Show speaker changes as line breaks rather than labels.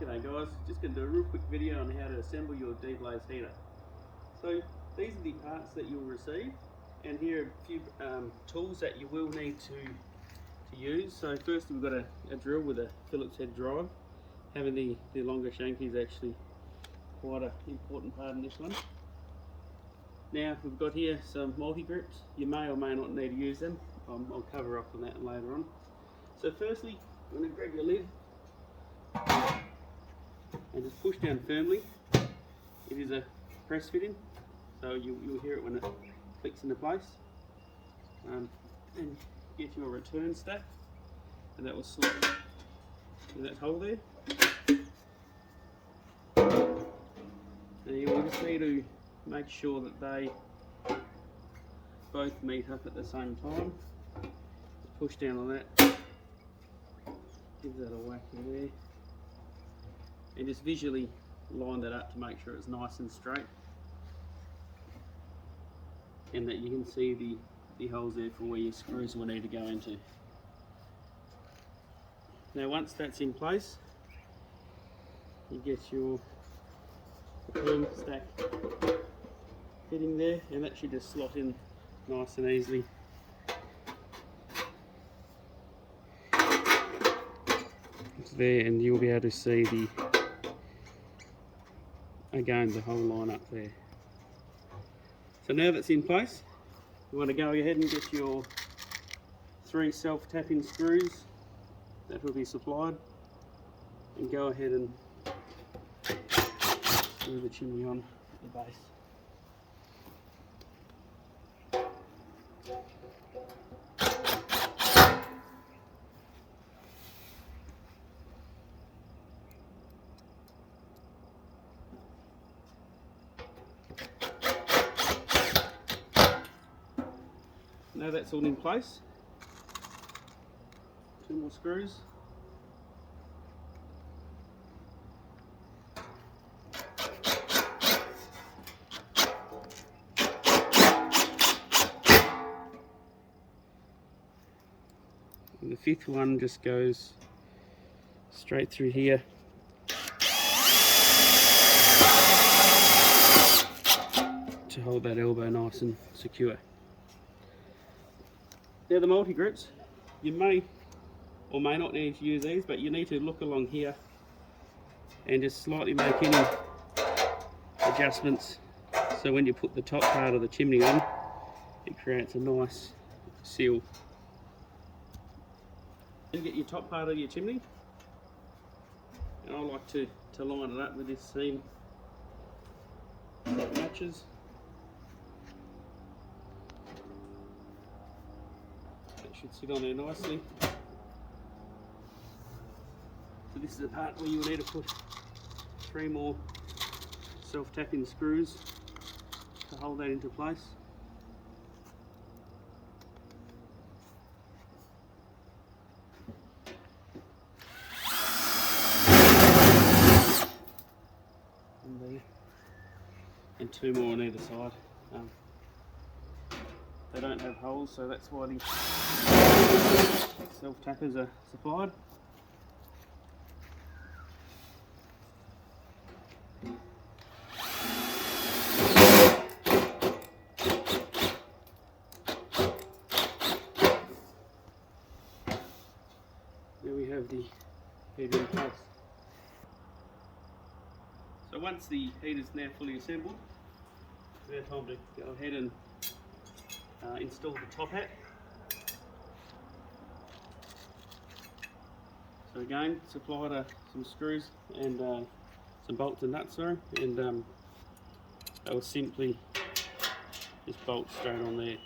G'day guys, just going to do a real quick video on how to assemble your D-Blaze heater. So these are the parts that you'll receive, and here are a few tools that you will need to use. So first we've got a drill with a Phillips head drive. Having the longer shank is actually quite an important part in this one. Now we've got here some multi-grips. You may or may not need to use them. I'll cover up on that later on. So firstly, I'm going to grab your lid and just push down firmly. It is a press fitting, so you'll hear it when it clicks into place. And get your return stack, and that will slot in that hole there. And you will just need to make sure that they both meet up at the same time. Just push down on that, give that a whack in there, and just visually line that up to make sure it's nice and straight, and that you can see the holes there for where your screws will need to go into. Now once that's in place, you get your return stack fitting there, and that should just slot in nice and easily. It's there, and you'll be able to see the whole line up there. So now that's in place, you want to go ahead and get your 3 self-tapping screws that will be supplied, and go ahead and screw the chimney on at the base. Now that's all in place, 2 more screws. And the 5th one just goes straight through here. To hold that elbow nice and secure. They're the multi-grips. You may or may not need to use these, but you need to look along here and just slightly make any adjustments, so when you put the top part of the chimney on, it creates a nice seal. Then get your top part of your chimney, and I like to line it up with this seam that matches. Should sit on there nicely. So this is the part where you'll need to put 3 more self-tapping screws to hold that into place. And 2 more on either side. They don't have holes, so that's why the self-tappers are supplied. There we have the heater in place. So once the heater is now fully assembled, it's now time to go ahead and install the top hat. So again, supplied some screws and some bolts and nuts, and I will simply just bolt straight on there.